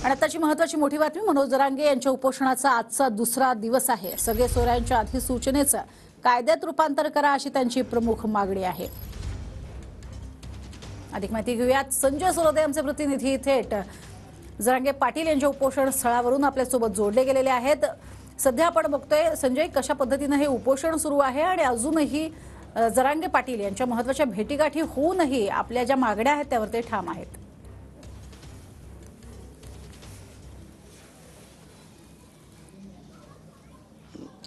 आणि आताची महत्त्वाची मोठी बातमी, मनोज जरांगे यांच्या उपोषणाचा आजचा दुसरा दिवस आहे। सगळे सोयऱ्यांच्या अधिसूचनेचं कायद्यात रूपांतर करा अशी त्यांची प्रमुख मागणी आहे। अधिक माहिती घेऊयात, संजय सुरोदे आमचे प्रतिनिधी थेट जरांगे पाटील यांच्या उपोषण स्थळावरून आपल्यासोबत जोडले गेलेले आहेत। सध्या आपण बघतोय संजय, कशा पद्धतीने हे उपोषण सुरू आहे आणि अजूनही जरांगे पाटील यांच्या महत्त्वाच्या भेटीगाठी होऊनही आपल्या ज्या मागण्या आहेत त्यावर ते ठाम आहेत।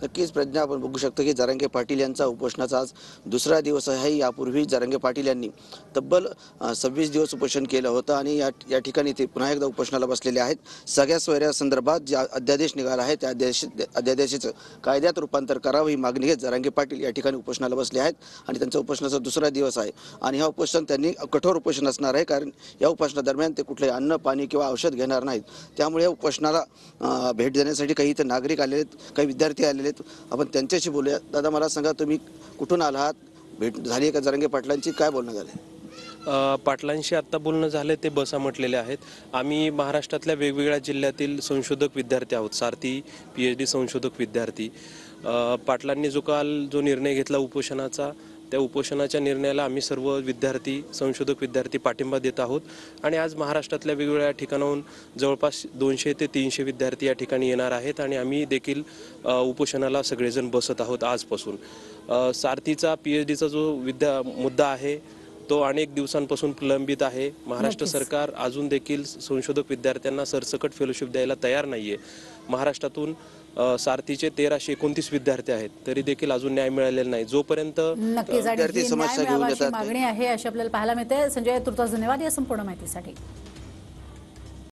नक्कीच प्रज्ञा, आपण बघू शकतो की जरांगे पाटील यांचा उपोषणाचा आज दुसरा दिवस आहे। यापूर्वी जरांगे पाटील यांनी तब्बल 26 दिवस उपोषण केलं होतं आणि या ठिकाणी ते पुन्हा एकदा उपोषणाला बसलेले आहेत। सगळ्या सोयऱ्यासंदर्भात जे अध्यादेश निघाला आहे त्या अध्यादेशाचं कायद्यात रूपांतर करावं ही मागणी घेत जरांगे पाटील या ठिकाणी उपोषणाला बसले आहेत आणि त्यांचा उपोषणाचा दुसरा दिवस आहे। आणि हा उपोषण त्यांनी कठोर उपोषण असणार आहे, कारण या उपोषणादरम्यान ते कुठले अन्न, पाणी किंवा औषध घेणार नाहीत। त्यामुळे या उपोषणाला भेट देण्यासाठी काही इथे नागरिक आलेले आहेत, काही विद्यार्थी आलेले आहेत। आपण त्यांच्याशी बोलूया। दादा, मला सांगा, तुम्ही कुठून आलात? भेट झाली का जरांगे पाटलांची? काय बोलणं झालं? पाटलांशी आत्ता बोलणं झालं ते बसा म्हटलेले आहेत। आम्ही महाराष्ट्रातल्या वेगवेगळ्या जिल्ह्यातील संशोधक विद्यार्थी आहोत, सारथी PhD संशोधक विद्यार्थी। पाटलांनी जो निर्णय घेतला उपोषणाचा, त्या उपोषणाच्या निर्णयाला आम्ही सर्व विद्यार्थी, संशोधक विद्यार्थी पाठिंबा देत आहोत। आणि आज महाराष्ट्रातल्या वेगवेगळ्या ठिकाणाहून जवळपास 200 ते 300 विद्यार्थी या ठिकाणी येणार आहेत आणि आम्ही देखील उपोषणाला सगळेजण बसत आहोत आजपासून। सारथीचा PhDचा जो मुद्दा आहे तो अनेक दिवसांपासून प्रलंबित आहे। महाराष्ट्र सरकार अजून देखील संशोधक विद्यार्थ्यांना सरसकट फेलोशिप द्यायला तयार नाहीये। महाराष्ट्रातून सारथीचे 1329 विद्यार्थी आहेत, तरी देखील अजून न्याय मिळालेला नाही। जोपर्यंत नक्कीच मागणी आहे अशी आपल्याला पाहायला मिळते। संजय तुर्तास, धन्यवाद या संपूर्ण माहितीसाठी।